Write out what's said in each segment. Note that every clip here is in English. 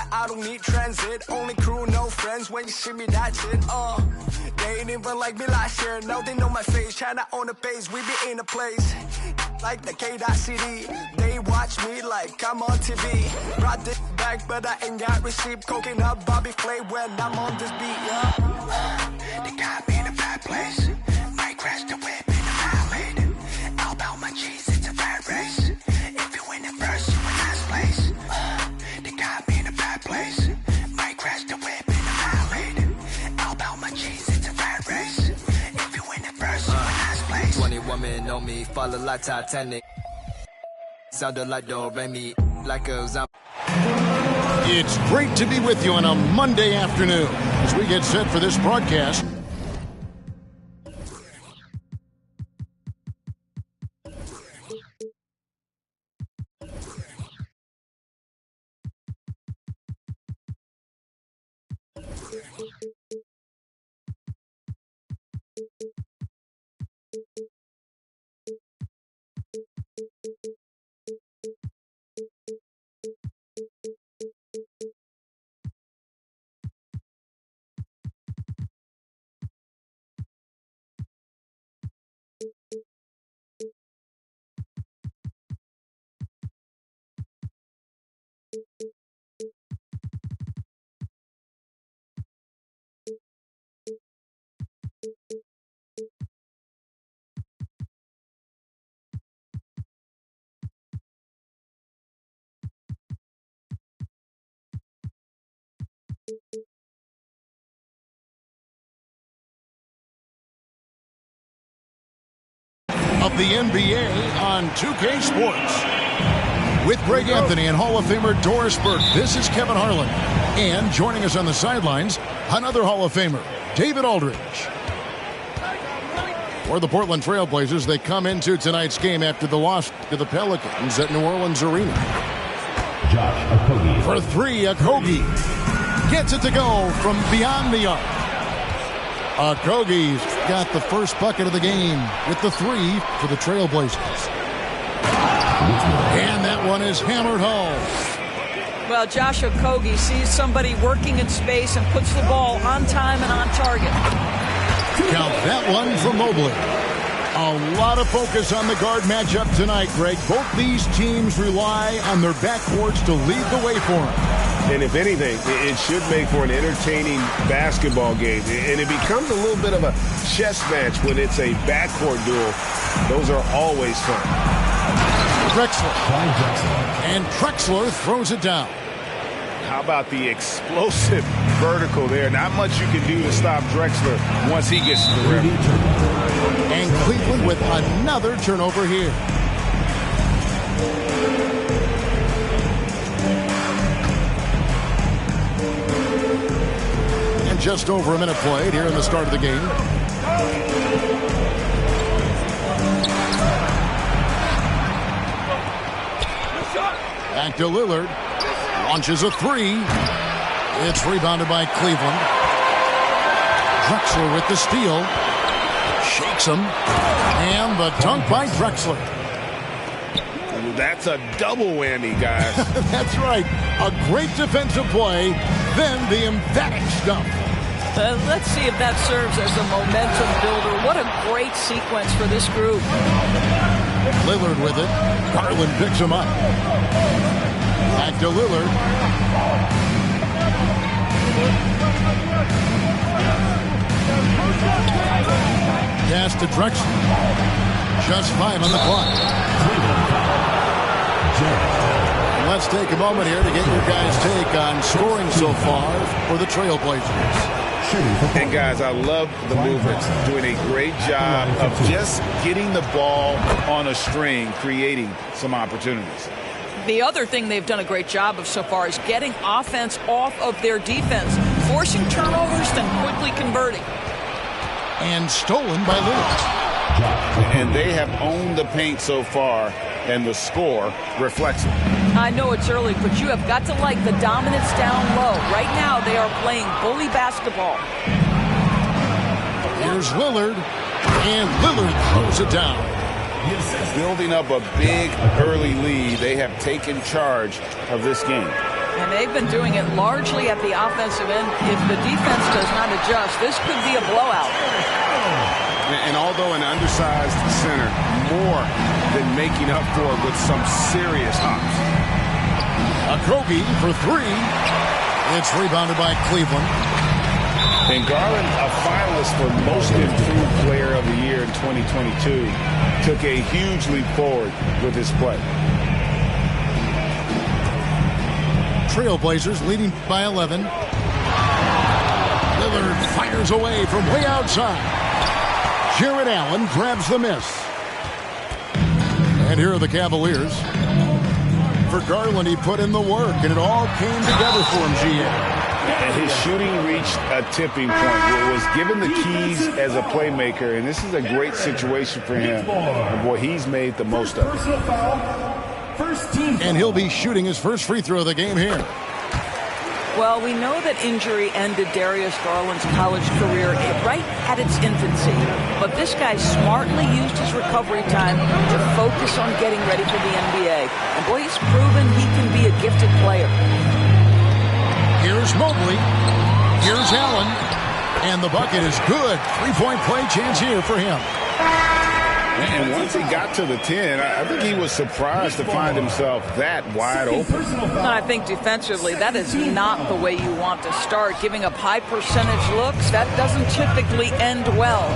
like I don't need transit. Only crew, no friends. When you see me, that's it. They ain't even like me last year. Now they know my face. China on the base. We be in a place like the K.CD. They watch me like I'm on TV. Brought this back, but I ain't got receipt. Coking up Bobby Flay when I'm on this beat, yeah. They got me in a bad place. Might crash the whip in the highway. All about my cheese, it's a bad race. If you win the first, you in last place. They got me in a bad place. Might crash the whip in the highway. All about my cheese, it's a bad race. If you win the first, you in last place. 20 women on me, follow like Titanic. Sounded like Do-Re-Mi, like a zombie. It's great to be with you on a Monday afternoon as we get set for this broadcast. Of the NBA on 2K Sports. With Greg Anthony and Hall of Famer Doris Burke, this is Kevin Harlan. And joining us on the sidelines, another Hall of Famer, David Aldridge. For the Portland Trail Blazers, they come into tonight's game after the loss to the Pelicans at New Orleans Arena. For three, Okogie gets it to go from beyond the arc. Okogie's got the first bucket of the game with the three for the Trailblazers. And that one is hammered home. Well, Josh Okogie sees somebody working in space and puts the ball on time and on target. Count that one from Mobley. A lot of focus on the guard matchup tonight, Greg. Both these teams rely on their backcourts to lead the way for them. And if anything, it should make for an entertaining basketball game. And it becomes a little bit of a chess match when it's a backcourt duel. Those are always fun. Drexler. And Drexler throws it down. How about the explosive vertical there? Not much you can do to stop Drexler once he gets to the rim. And Cleveland with another turnover here. And just over a minute played here in the start of the game. Back to Lillard. Launches a three. It's rebounded by Cleveland. Drexler with the steal. Shakes him. And the dunk by Drexler. That's a double whammy, guys. That's right. A great defensive play, then the emphatic stuff. Let's see if that serves as a momentum builder. What a great sequence for this group. Lillard with it. Garland picks him up. Back to Lillard. Pass to Drexler. Just 5 on the clock. Let's take a moment here to get your guys' take on scoring so far for the Trailblazers. And guys, I love the movements. Doing a great job of just getting the ball on a string, creating some opportunities. The other thing they've done a great job of so far is getting offense off of their defense, forcing turnovers, then quickly converting. And stolen by Lillard. And they have owned the paint so far, and the score reflects it. I know it's early, but you have got to like the dominance down low. Right now, they are playing bully basketball. Here's Lillard, and Lillard throws it down. Building up a big early lead, they have taken charge of this game. And they've been doing it largely at the offensive end. If the defense does not adjust, this could be a blowout. And although an undersized center, more than making up for it with some serious hops. Okogie for three. It's rebounded by Cleveland. And Garland, a finalist for Most Improved Player of the Year in 2022, took a huge leap forward with his play. Trailblazers leading by 11. Lillard fires away from way outside. Jared Allen grabs the miss. And here are the Cavaliers. For Garland, he put in the work, and it all came together for him, GA. And his shooting reached a tipping point. It was given the keys as a playmaker, and this is a great situation for him. And boy, he's made the most of it. And he'll be shooting his first free throw of the game here. Well, we know that injury ended Darius Garland's college career right at its infancy. But this guy smartly used his recovery time to focus on getting ready for the NBA. And boy, he's proven he can be a gifted player. Here's Mobley. Here's Allen. And the bucket is good. Three-point play chance here for him. And once he got to the 10, I think he was surprised to find himself that wide open. And I think defensively, that is not the way you want to start. Giving up high percentage looks, that doesn't typically end well.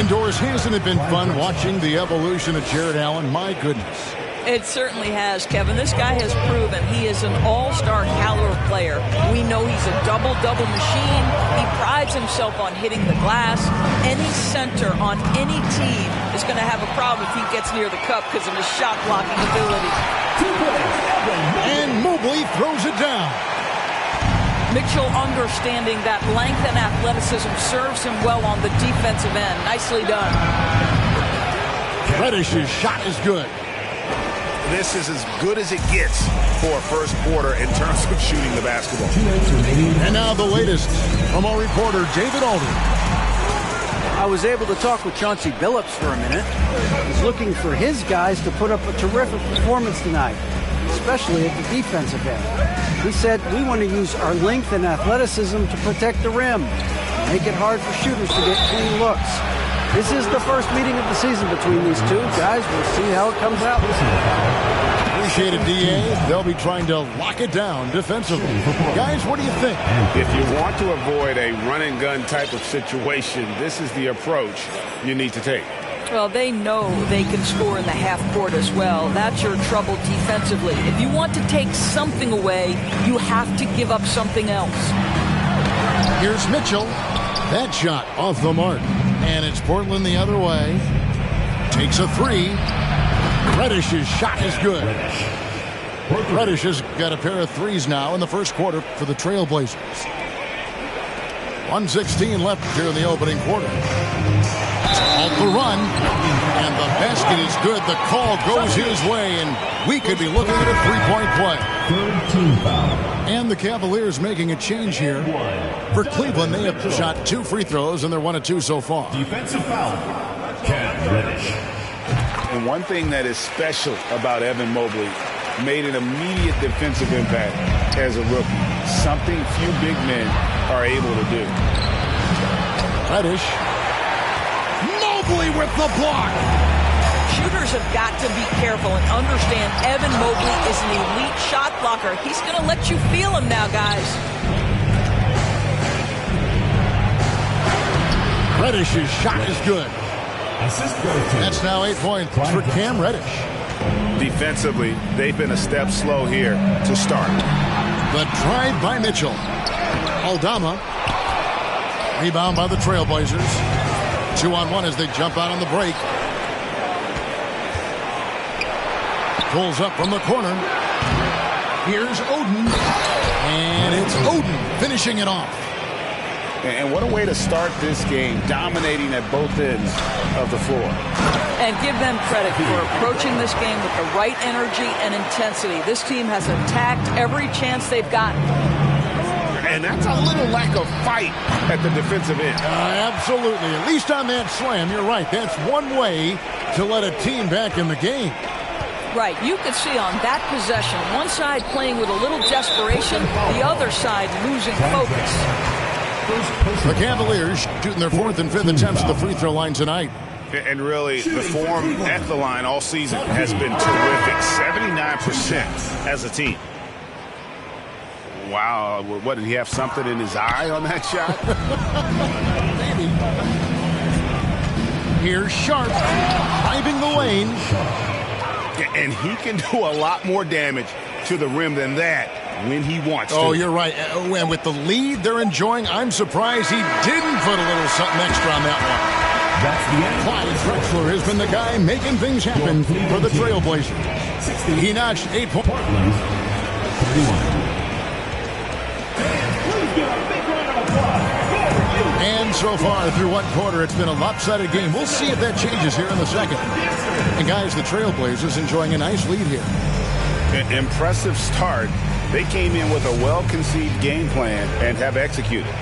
Indoors, hasn't it been fun watching the evolution of Jared Allen? My goodness. It certainly has, Kevin. This guy has proven he is an all-star caliber player. We know he's a double-double machine. He prides himself on hitting the glass. Any center on any team is going to have a problem if he gets near the cup because of his shot-blocking ability. And Mobley throws it down. Mitchell, understanding that length and athleticism, serves him well on the defensive end. Nicely done. Reddish's shot is good. This is as good as it gets for a first quarter in terms of shooting the basketball. And now the latest from our reporter, David Aldridge. I was able to talk with Chauncey Billups for a minute. He's looking for his guys to put up a terrific performance tonight, especially at the defensive end. He said, we want to use our length and athleticism to protect the rim, make it hard for shooters to get clean looks. This is the first meeting of the season between these two guys. We'll see how it comes out. Appreciate it, DA. They'll be trying to lock it down defensively. Guys, what do you think? If you want to avoid a run-and-gun type of situation, this is the approach you need to take. Well, they know they can score in the half court as well. That's your trouble defensively. If you want to take something away, you have to give up something else. Here's Mitchell. That shot off the mark. And it's Portland the other way. Takes a three. Reddish's shot is good. Reddish has got a pair of threes now in the first quarter for the Trailblazers. 1:16 left here in the opening quarter. Off the run. And the basket is good. The call goes his way. And we could be looking at a three-point play. Third team foul. And the Cavaliers making a change here. For Cleveland, they have shot 2 free throws, and they're 1 of 2 so far. Defensive foul. Cam Reddish. And one thing that is special about Evan Mobley, made an immediate defensive impact as a rookie. Something few big men are able to do. Reddish. Mobley with the block. Shooters have got to be careful and understand Evan Mobley is an elite shot blocker. He's going to let you feel him now, guys. Reddish's shot is good. That's now 8 points for Cam Reddish. Defensively, they've been a step slow here to start. The drive by Mitchell. Aldama. Rebound by the Trailblazers. 2-on-1 as they jump out on the break. Pulls up from the corner. Here's Oden. And it's Oden finishing it off. And what a way to start this game, dominating at both ends of the floor. And give them credit for approaching this game with the right energy and intensity. This team has attacked every chance they've gotten. And that's a little lack of fight at the defensive end. Absolutely. At least on that slam, you're right. That's one way to let a team back in the game. Right. You could see on that possession, one side playing with a little desperation, the other side losing focus. The Cavaliers shooting their 4th and 5th attempts at the free throw line tonight. And really, the form at the line all season has been terrific. 79% as a team. Wow. What, did he have something in his eye on that shot? Maybe. Here's Sharp driving the lane. And he can do a lot more damage to the rim than that when he wants to. Oh, you're right. And with the lead they're enjoying, I'm surprised he didn't put a little something extra on that one. That's the end. Clyde Drexler has been the guy making things happen for the Trailblazers. He notched 8 points. Portland, 31. And so far through one quarter, it's been a lopsided game. We'll see if that changes here in the second. And guys, the Trailblazers enjoying a nice lead here. Impressive start. They came in with a well-conceived game plan and have executed.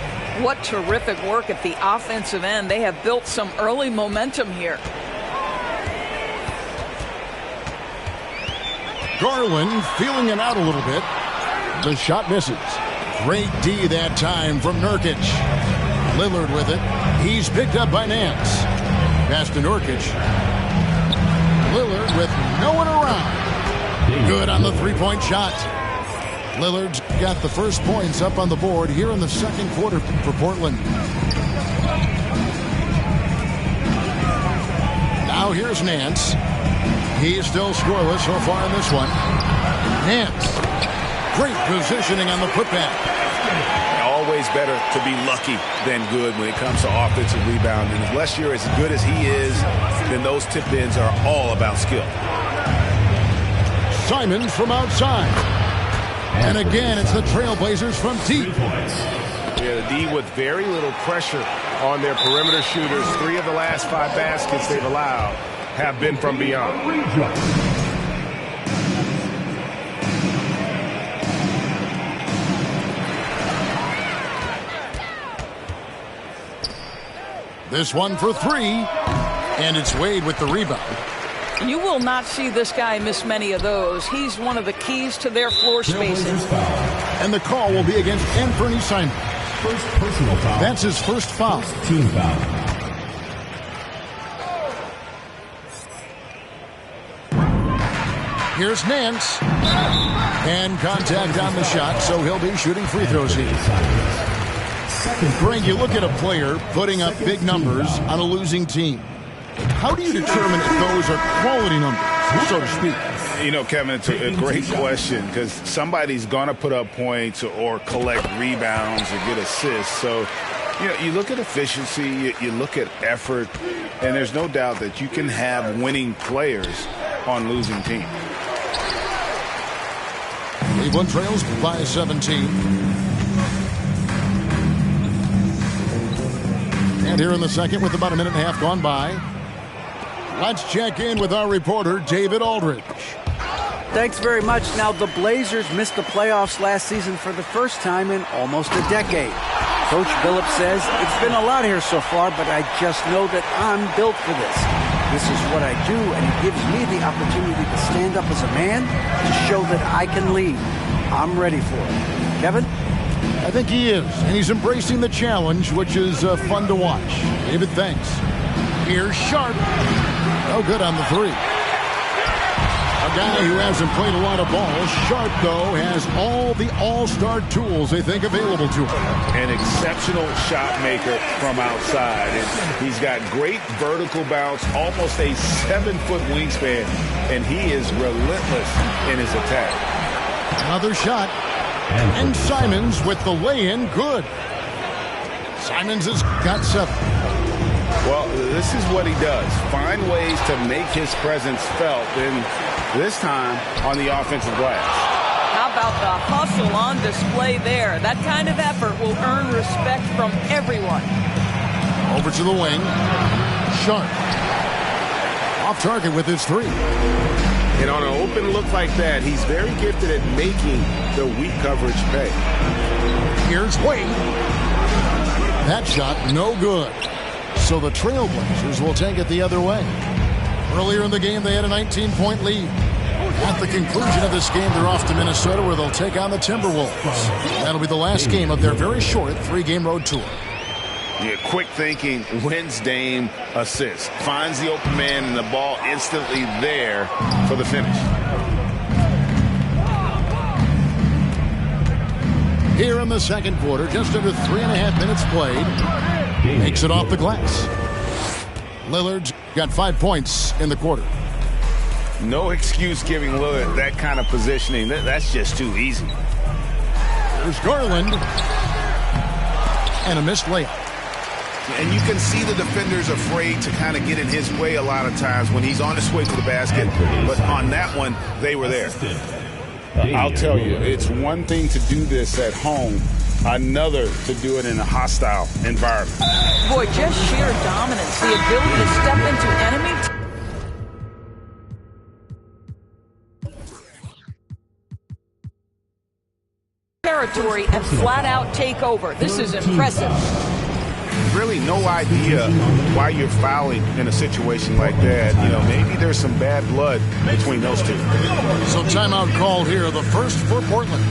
What terrific work at the offensive end. They have built some early momentum here. Garland feeling it out a little bit. The shot misses. Great D that time from Nurkic. Lillard with it. He's picked up by Nance. Pass to Nurkic. Lillard with no one around. Good on the three-point shot. Lillard's got the first points up on the board here in the second quarter for Portland. Now here's Nance. He's still scoreless so far in this one. Nance. Great positioning on the putback. Always better to be lucky than good when it comes to offensive rebounding. Unless you're as good as he is, then those tip-ins are all about skill. Simons from outside. And again, it's the Trailblazers from deep. Yeah, the D with very little pressure on their perimeter shooters. 3 of the last 5 baskets they've allowed have been from beyond. This one for 3. And it's Wade with the rebound. You will not see this guy miss many of those. He's one of the keys to their floor spacing. And the call will be against Anthony Simons. First personal foul. That's his first foul. Team foul. Here's Nance. And contact on the shot, so he'll be shooting free throws here. Greg, you look at a player putting up big numbers on a losing team. How do you determine if those are quality numbers, so to speak? You know, Kevin, it's a great question because somebody's going to put up points or collect rebounds or get assists. So, you know, you look at efficiency, you look at effort, and there's no doubt that you can have winning players on losing teams. Cleveland trails by 17. And here in the second with about a minute and a half gone by, let's check in with our reporter, David Aldridge. Thanks very much. Now, the Blazers missed the playoffs last season for the first time in almost a decade. Coach Billups says, it's been a lot here so far, but I just know that I'm built for this. This is what I do, and it gives me the opportunity to stand up as a man to show that I can lead. I'm ready for it. Kevin? I think he is, and he's embracing the challenge, which is fun to watch. David, thanks. Here's Sharp. No good on the 3. A guy who hasn't played a lot of ball. Sharp, though, has all the all-star tools they think available to him. An exceptional shot maker from outside. And he's got great vertical bounce, almost a 7-foot wingspan, and he is relentless in his attack. Another shot. And Simons with the lay-in, good. Simons has got 7. Well, this is what he does. Find ways to make his presence felt, and this time on the offensive glass. How about the hustle on display there? That kind of effort will earn respect from everyone. Over to the wing. Sharp. Off target with his 3. And on an open look like that, he's very gifted at making the weak coverage pay. Here's Wade. That shot, no good. So the Trailblazers will take it the other way. Earlier in the game, they had a 19-point lead. At the conclusion of this game, they're off to Minnesota where they'll take on the Timberwolves. That'll be the last game of their very short 3-game road tour. Yeah, quick thinking, wins Dame, assist. Finds the open man and the ball instantly there for the finish. Here in the second quarter, just under 3.5 minutes played. Makes it off the glass. Lillard's got 5 points in the quarter. No excuse giving Lillard that kind of positioning. That's just too easy. There's Garland. And a missed layup. And you can see the defenders afraid to kind of get in his way a lot of times when he's on his way to the basket. But on that one, they were there. I'll tell you, it's one thing to do this at home, another to do it in a hostile environment. Boy, just sheer dominance, the ability to step into enemy territory and flat out take over. This is impressive. Really no idea why you're fouling in a situation like that. You know, maybe there's some bad blood between those two. So timeout called here, the first for Portland.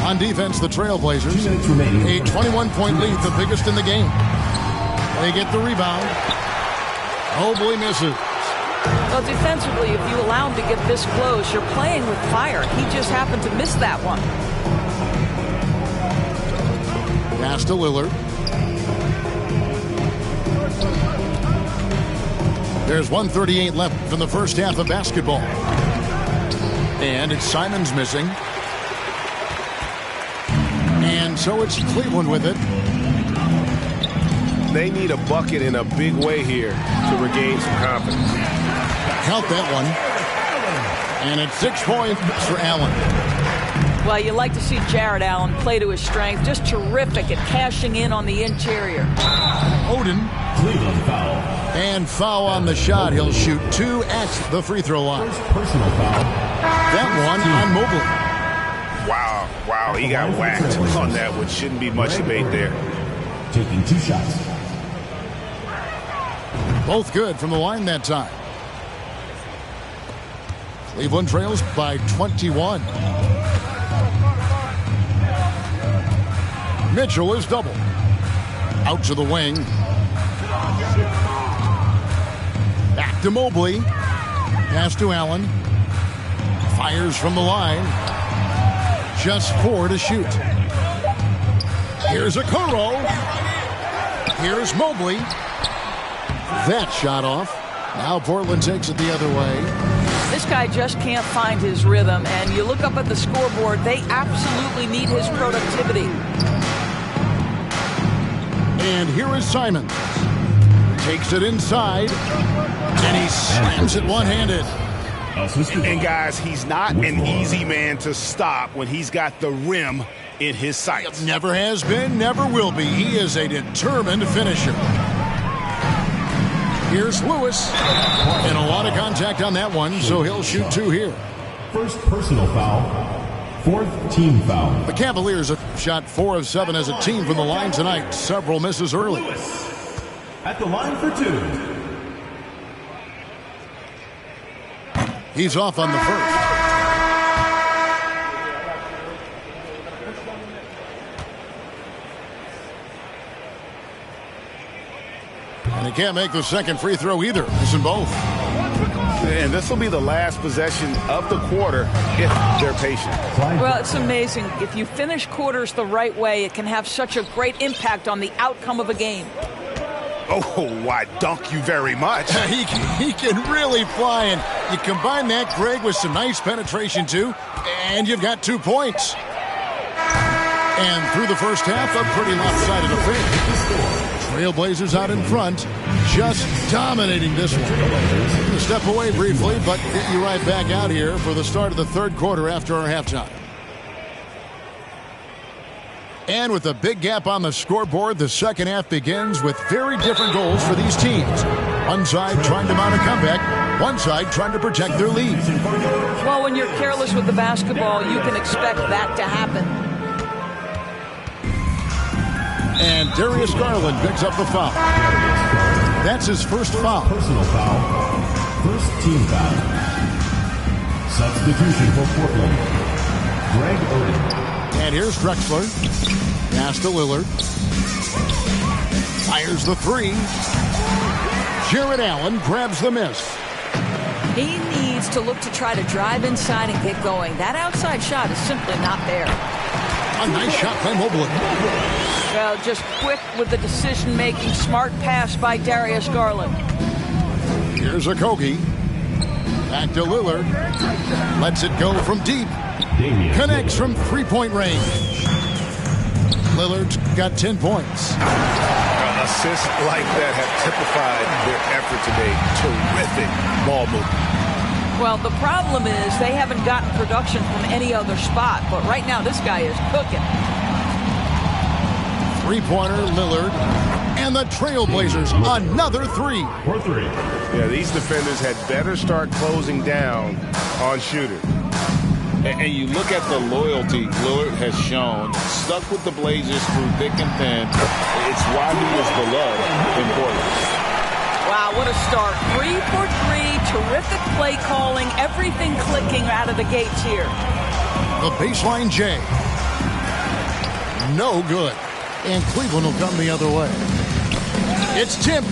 On defense, the Trailblazers, a 21-point lead, the biggest in the game. They get the rebound. Mobley misses. Well, defensively, if you allow him to get this close, you're playing with fire. He just happened to miss that one. Pass to Lillard. There's 1:38 left in the first half of basketball. And it's Simons missing. And so it's Cleveland with it. They need a bucket in a big way here to regain some confidence. Count that one. And it's 6 points for Allen. Well, you like to see Jared Allen play to his strength. Just terrific at cashing in on the interior. Oden. Cleveland foul. And foul on the shot. He'll shoot 2 at the free throw line. First personal foul. That one on Mobley. Wow, he got whacked on that, which shouldn't be much debate there. Taking 2 shots. Both good from the line that time. Cleveland trails by 21. Mitchell is double. Out to the wing. Back to Mobley. Pass to Allen. Fires from the line. Just 4 to shoot. Here's Okoro. Here's Mobley. That shot off. Now Portland takes it the other way. This guy just can't find his rhythm, and you look up at the scoreboard, they absolutely need his productivity. And here is Simons. Takes it inside, and he slams it one-handed. And guys, he's not an easy man to stop when he's got the rim in his sights. Never has been, never will be. He is a determined finisher. Here's Lewis. And a lot of contact on that one, so he'll shoot 2 here. First personal foul. 4th team foul. The Cavaliers have shot 4 of 7 as a team from the line tonight. Several misses early. Lewis at the line for 2. He's off on the first. And he can't make the second free throw either. Missing both. And this will be the last possession of the quarter if they're patient. Well, it's amazing. If you finish quarters the right way, it can have such a great impact on the outcome of a game. Oh, why, dunk you very much. He can really fly, and you combine that, Greg, with some nice penetration, too, and you've got 2 points. And through the first half, a pretty lopsided affair. Trailblazers out in front, just dominating this one. Gonna step away briefly, but get you right back out here for the start of the third quarter after our halftime. And with a big gap on the scoreboard, the second half begins with very different goals for these teams. One side trying to mount a comeback, one side trying to protect their lead. Well, when you're careless with the basketball, you can expect that to happen. And Darius Garland picks up the foul. That's his first foul. Personal foul. First team foul. Substitution for Portland. Greg Oden. And here's Drexler. Pass to Lillard. Fires the three. Jared Allen grabs the miss. He needs to look to try to drive inside and get going. That outside shot is simply not there. A nice shot by Mobley. Well, just quick with the decision-making. Smart pass by Darius Garland. Here's Okogie. Back to Lillard. Lets it go from deep. Connects from three-point range. Lillard's got 10 points. Assists like that have typified their effort today. Terrific ball movement. Well, the problem is they haven't gotten production from any other spot, but right now this guy is cooking. Three-pointer, Lillard, and the Trailblazers, another three. For three. Yeah, these defenders had better start closing down on shooters. And you look at the loyalty Lillard has shown, stuck with the Blazers through thick and thin. It's why he is beloved in Portland. Wow, what a start. 3 for 3, terrific play calling, everything clicking out of the gates here. The baseline J. No good. And Cleveland will come the other way. It's tipped.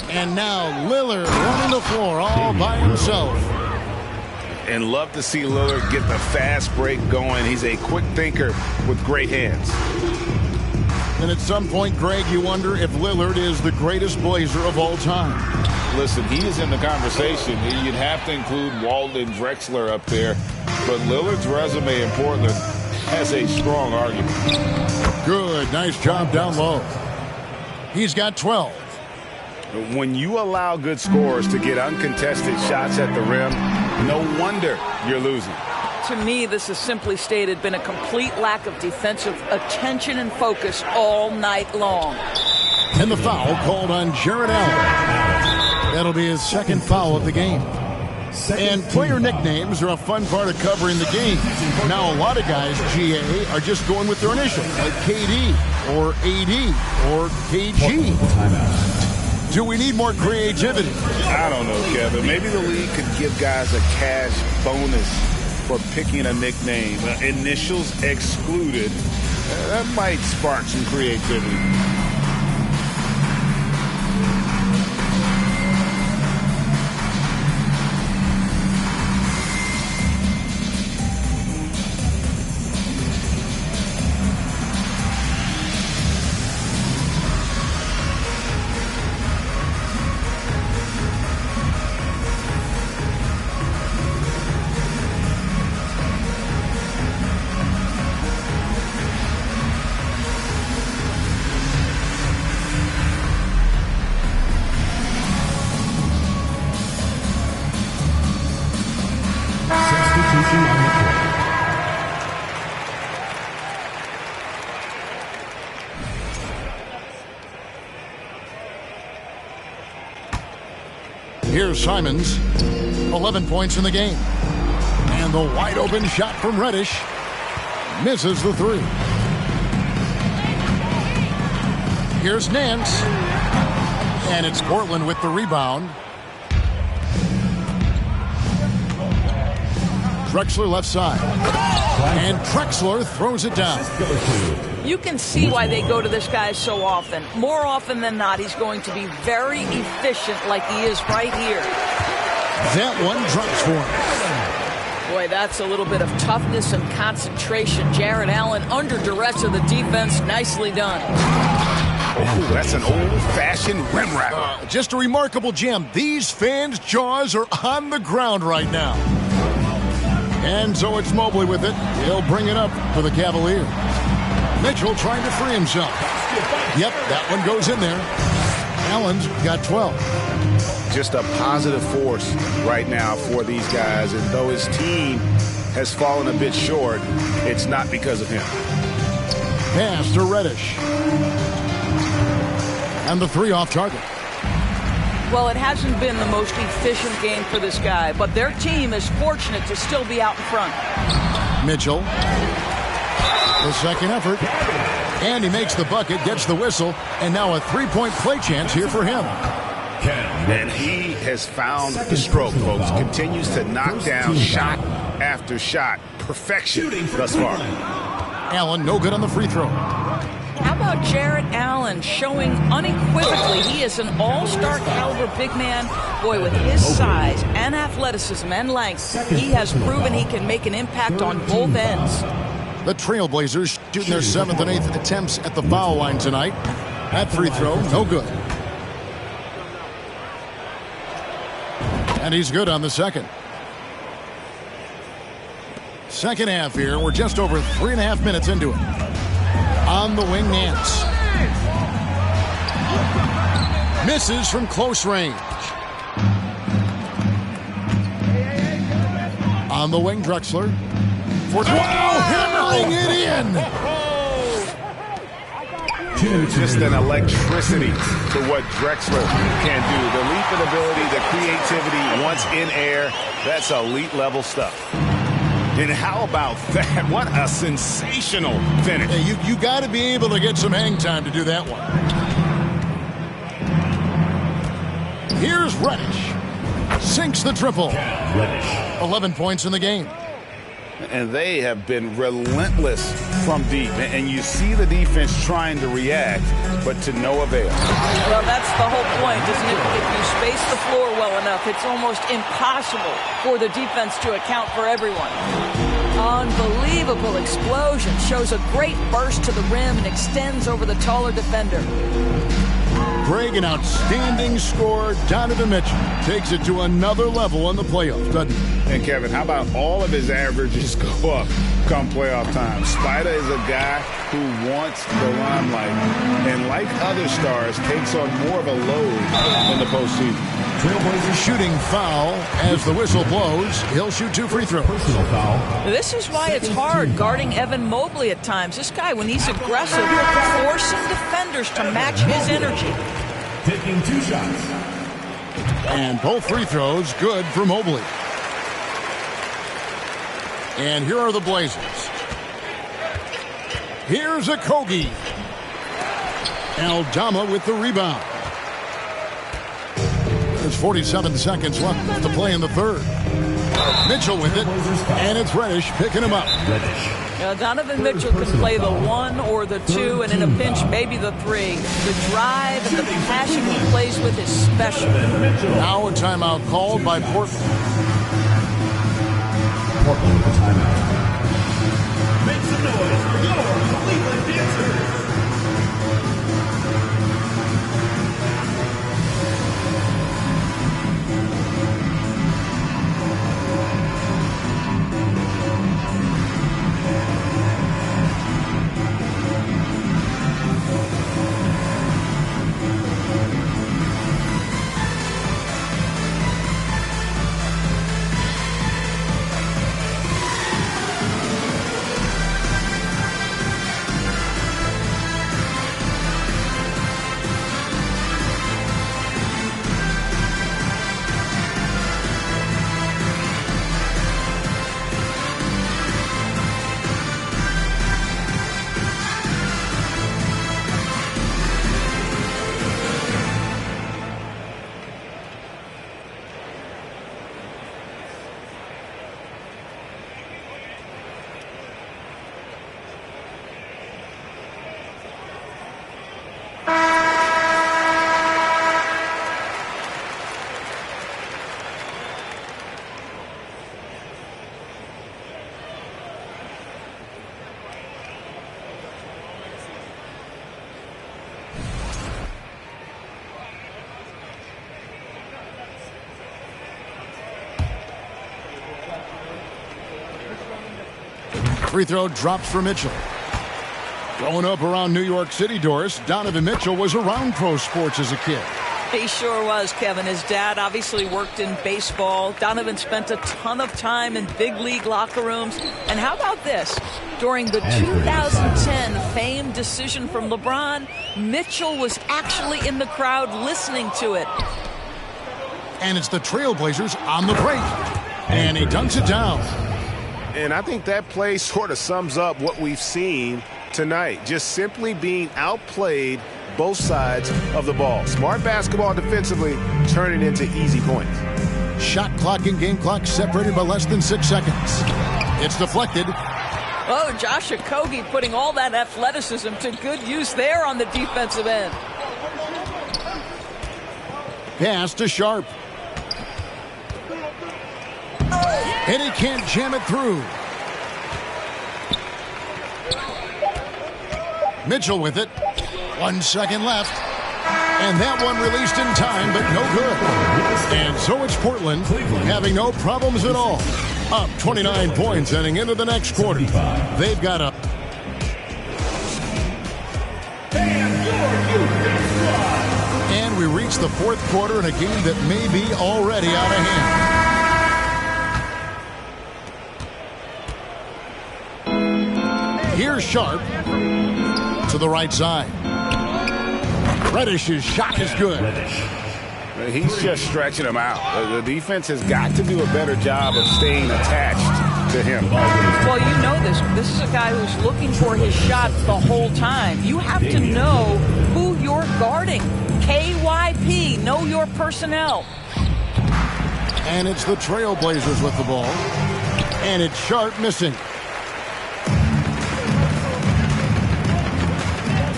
And now Lillard running the floor all by himself. And love to see Lillard get the fast break going. He's a quick thinker with great hands. And at some point, Greg, you wonder if Lillard is the greatest Blazer of all time. Listen, he is in the conversation. You'd have to include Walden Drexler up there. But Lillard's resume in Portland has a strong argument. Good. Nice job down low. He's got 12. When you allow good scorers to get uncontested shots at the rim, no wonder you're losing. To me, this has simply stated been a complete lack of defensive attention and focus all night long. And the foul called on Jared Allen. That'll be his second foul of the game. And player nicknames are a fun part of covering the game. Now, a lot of guys, GA, are just going with their initials, like KD or AD or KG. Do we need more creativity? I don't know, Kevin. Maybe the league could give guys a cash bonus for picking a nickname. Initials excluded. That might spark some creativity. Here's Simons, 11 points in the game. And the wide open shot from Reddish misses the three. Here's Nance. And it's Portland with the rebound. Drexler left side. And Drexler throws it down. You can see why they go to this guy so often. More often than not, he's going to be very efficient like he is right here. That one drops for him. Boy, that's a little bit of toughness and concentration. Jared Allen under duress of the defense. Nicely done. Oh, that's an old-fashioned rim wrap. Just a remarkable jam. These fans' jaws are on the ground right now. And so it's Mobley with it. He'll bring it up for the Cavaliers. Mitchell trying to free himself. Yep, that one goes in there. Allen's got 12. Just a positive force right now for these guys. And though his team has fallen a bit short, it's not because of him. Pass to Reddish. And the three off target. Well, it hasn't been the most efficient game for this guy, but their team is fortunate to still be out in front. Mitchell. The second effort. And he makes the bucket, gets the whistle, and now a three-point play chance here for him. And he has found the stroke, folks. Continues to knock down shot after shot. Perfection thus far. Allen, no good on the free throw. How about Jared Allen showing unequivocally he is an all-star caliber big man? Boy, with his size and athleticism and length, he has proven he can make an impact on both ends. The Trailblazers shooting their 7th and 8th attempts at the foul line tonight. That free throw, no good. And he's good on the second. Second half here. We're just over 3.5 minutes into it. On the wing, Nance. Misses from close range. On the wing, Drexler. Hammering it in. Just an electricity to what Drexler can do. The leaping ability, the creativity once in air. That's elite level stuff. And how about that? What a sensational finish. Hey, you got to be able to get some hang time to do that one. Here's Reddish. Sinks the triple. 11 points in the game. And they have been relentless from deep. And you see the defense trying to react, but to no avail. Well, that's the whole point, isn't it? If you space the floor well enough, it's almost impossible for the defense to account for everyone. Unbelievable explosion. Shows a great burst to the rim and extends over the taller defender. Greg, an outstanding scorer. Donovan Mitchell takes it to another level in the playoffs, doesn't he? And Kevin, how about all of his averages go up come playoff time? Spida is a guy who wants the limelight, and like other stars, takes on more of a load in the postseason. Shooting foul as the whistle blows. He'll shoot 2 free throws. Personal foul. This is why it's hard guarding Evan Mobley at times. This guy, when he's aggressive, forcing defenders to match his energy. Taking 2 shots. And both free throws good for Mobley. And here are the Blazers. Here's Okogie. Aldama with the rebound. There's 47 seconds left to play in the third. Mitchell with it, and it's Reddish picking him up. Donovan Mitchell can play the 1 or the 2, and in a pinch, maybe the 3. The drive and the passion he plays with is special. Now a timeout called by Portland. Portland with a timeout. Make some noise for your Cleveland Dancers. Free throw drops for Mitchell. Growing up around New York City, Doris, Donovan Mitchell was around pro sports as a kid. He sure was, Kevin. His dad obviously worked in baseball. Donovan spent a ton of time in big league locker rooms. And how about this? During the 2010 famed decision from LeBron, Mitchell was actually in the crowd listening to it. And it's the Trailblazers on the break. And he dunks it down. And I think that play sort of sums up what we've seen tonight. Just simply being outplayed both sides of the ball. Smart basketball defensively, turning into easy points. Shot clock and game clock separated by less than 6 seconds. It's deflected. Oh, Josh Okogie putting all that athleticism to good use there on the defensive end. Pass to Sharp. And he can't jam it through. Mitchell with it. 1 second left. And that one released in time, but no good. And so it's Portland having no problems at all. Up 29 points heading into the next quarter. They've got a... And we reach the fourth quarter in a game that may be already out of hand. Here's Sharp to the right side. Reddish's shot is good. He's just stretching him out. The defense has got to do a better job of staying attached to him. Well, you know this. This is a guy who's looking for his shot the whole time. You have to know who you're guarding. KYP, know your personnel. And it's the Trailblazers with the ball. And it's Sharp missing.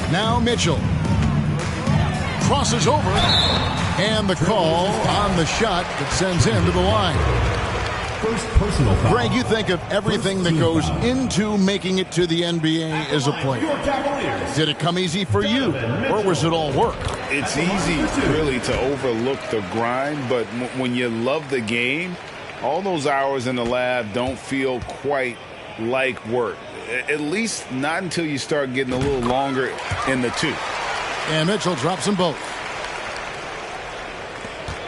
Now Mitchell. Crosses over. And the call on the shot that sends him to the line. First personal foul. Greg, you think of everything that goes into making it to the NBA as a player. Did it come easy for you, or was it all work? It's easy, really, to overlook the grind, but when you love the game, all those hours in the lab don't feel quite like work. At least not until you start getting a little longer in the tooth. And Mitchell drops them both.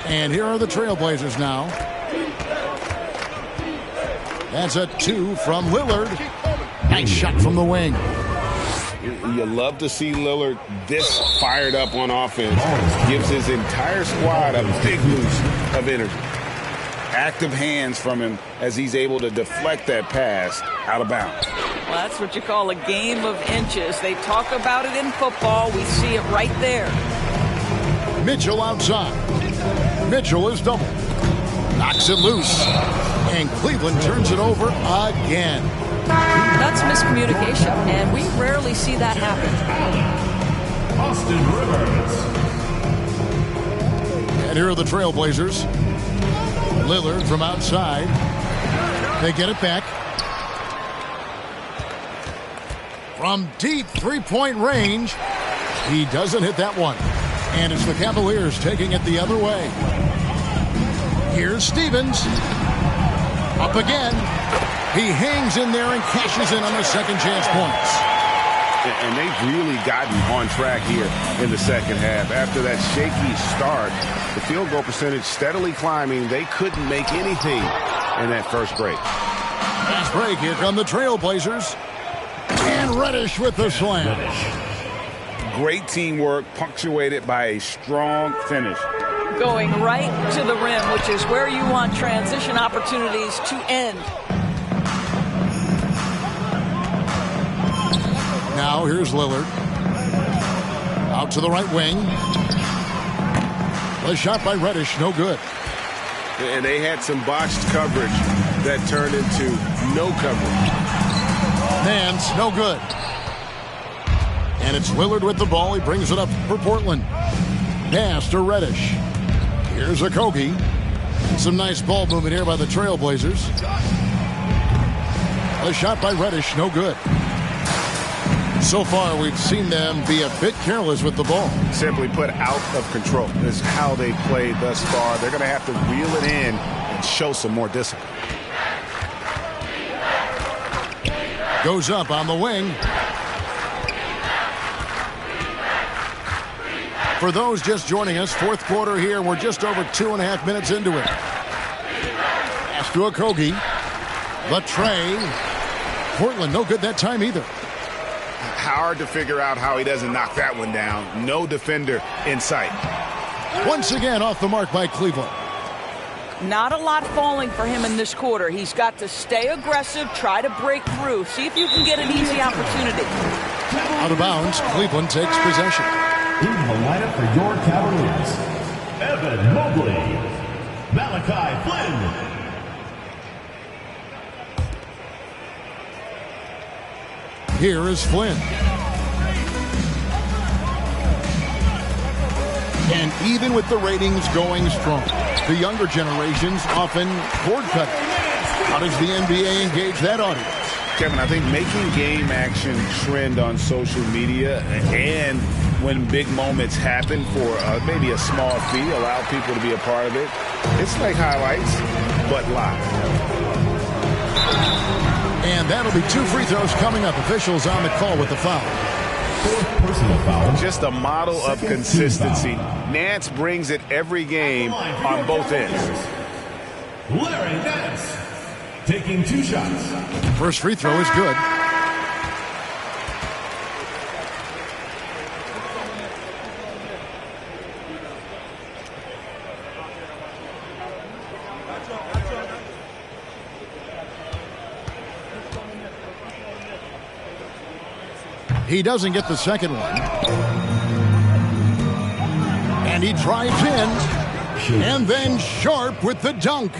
And here are the Trailblazers now. That's a 2 from Lillard. Nice shot from the wing. You love to see Lillard this fired up on offense. Gives his entire squad a big boost of energy. Active hands from him as he's able to deflect that pass out of bounds. Well, that's what you call a game of inches. They talk about it in football. We see it right there. Mitchell outside. Mitchell is double. Knocks it loose. And Cleveland turns it over again. That's miscommunication, and we rarely see that happen. Austin Rivers. And here are the Trailblazers. Lillard from outside. They get it back. From deep three-point range, he doesn't hit that one. And it's the Cavaliers taking it the other way. Here's Stevens. Up again. He hangs in there and cashes in on the second chance points. And they've really gotten on track here in the second half. After that shaky start, the field goal percentage steadily climbing. They couldn't make anything in that first break. Last break, here come the Trailblazers. And Reddish with the slam. Great teamwork punctuated by a strong finish. Going right to the rim, which is where you want transition opportunities to end. Now here's Lillard. Out to the right wing. The shot by Reddish, no good. And they had some botched coverage that turned into no coverage. Nance, no good. And it's Lillard with the ball. He brings it up for Portland. Pass to Reddish. Here's Okogie. Some nice ball movement here by the Trailblazers. A shot by Reddish, no good. So far, we've seen them be a bit careless with the ball. Simply put, out of control. This is how they played thus far. They're going to have to reel it in and show some more discipline. Goes up on the wing. For those just joining us, fourth quarter here. We're just over 2.5 minutes into it. Pass to Okogie. The tray. Portland, no good that time either. Hard to figure out how he doesn't knock that one down. No defender in sight. Once again off the mark by Cleveland. Not a lot falling for him in this quarter. He's got to stay aggressive, try to break through, see if you can get an easy opportunity. Out of bounds, Cleveland takes possession. In the lineup for your Cavaliers, Evan Mobley, Malachi Flynn. Here is Flynn. And even with the ratings going strong, the younger generations often cord cutting. How does the NBA engage that audience? Kevin, I think making game action trend on social media and when big moments happen for maybe a small fee, allow people to be a part of it. It's like highlights, but live. And that'll be 2 free throws coming up. Officials on the call with the foul. Personal foul. Just a model of consistency. Nance brings it every game on both ends. Larry Nance taking 2 shots. First free throw is good. He doesn't get the second one. And he drives in. And then Sharp with the dunk.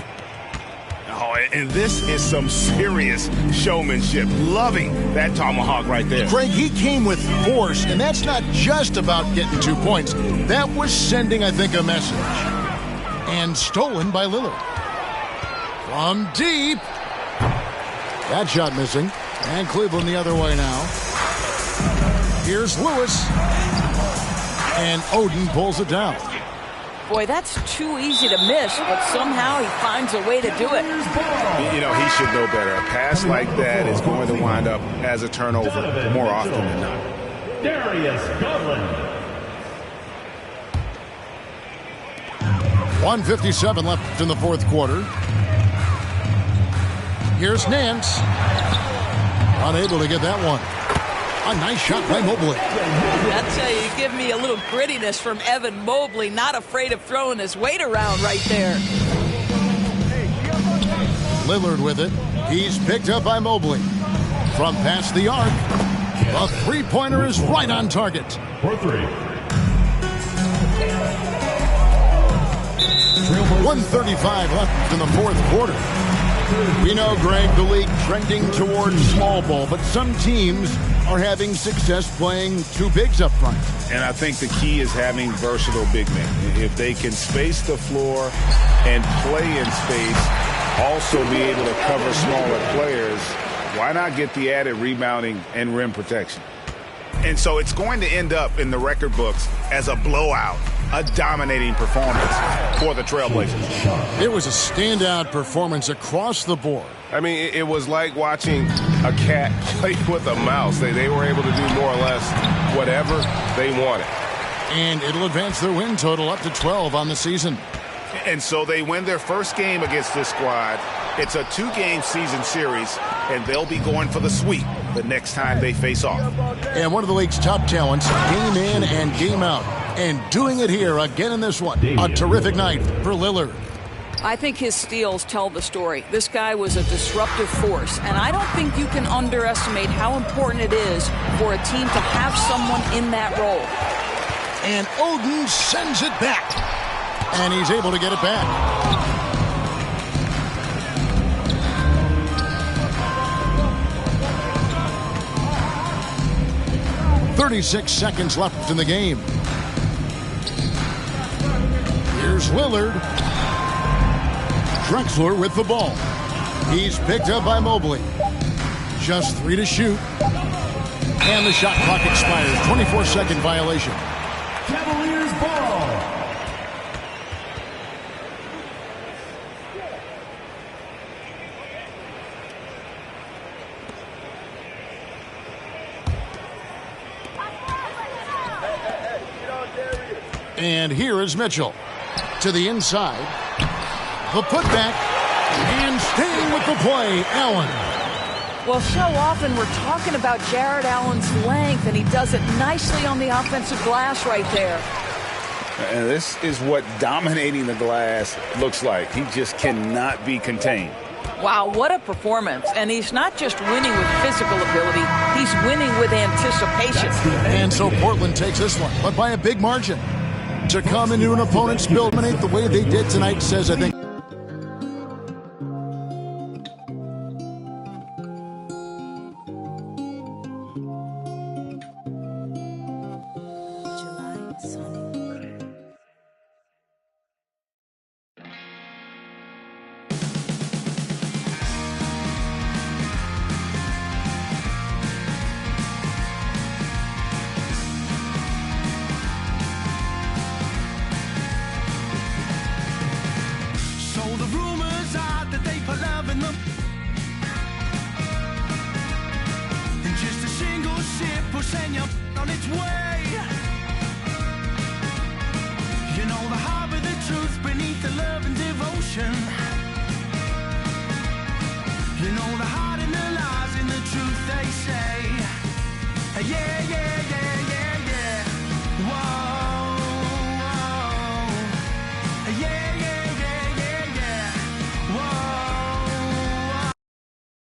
Oh, and this is some serious showmanship. Loving that tomahawk right there. Greg, he came with force, and that's not just about getting 2 points. That was sending, I think, a message. And stolen by Lillard. From deep. That shot missing. And Cleveland the other way now. Here's Lewis. And Oden pulls it down. Boy, that's too easy to miss, but somehow he finds a way to do it. You know, he should know better. A pass like that is going to wind up as a turnover more often than not. Darius Garland. 1:57 left in the fourth quarter. Here's Nance. Unable to get that one. A nice shot by Mobley. I tell you, you give me a little grittiness from Evan Mobley, not afraid of throwing his weight around right there. Lillard with it. He's picked up by Mobley. From past the arc, the three-pointer is right on target. For 3. 1:35 left in the fourth quarter. We know, Greg, the league trending towards small ball, but some teams are having success playing 2 bigs up front. And I think the key is having versatile big men. If they can space the floor and play in space, also be able to cover smaller players, why not get the added rebounding and rim protection? And so it's going to end up in the record books as a blowout, a dominating performance for the Trailblazers. It was a standout performance across the board. I mean, it was like watching a cat play with a mouse. They were able to do more or less whatever they wanted. And it'll advance their win total up to 12 on the season. And so they win their first game against this squad. It's a 2-game season series, and they'll be going for the sweep the next time they face off. And one of the league's top talents, game in and game out. And doing it here again in this one. A terrific night for Lillard. I think his steals tell the story. This guy was a disruptive force, and I don't think you can underestimate how important it is for a team to have someone in that role. And Oden sends it back. And he's able to get it back. .36 seconds left in the game. Here's Lillard. Drexler with the ball. He's picked up by Mobley. Just 3 to shoot. And the shot clock expires. 24-second violation. Cavaliers ball. And here is Mitchell. To the inside. The putback. And staying with the play, Allen. Well, so often we're talking about Jared Allen's length, and he does it nicely on the offensive glass right there. And this is what dominating the glass looks like. He just cannot be contained. Wow, what a performance. And he's not just winning with physical ability, he's winning with anticipation. And so Portland takes this one, but by a big margin. To come into an opponent's build, dominate the way they did tonight says, I think, Yeah, yeah.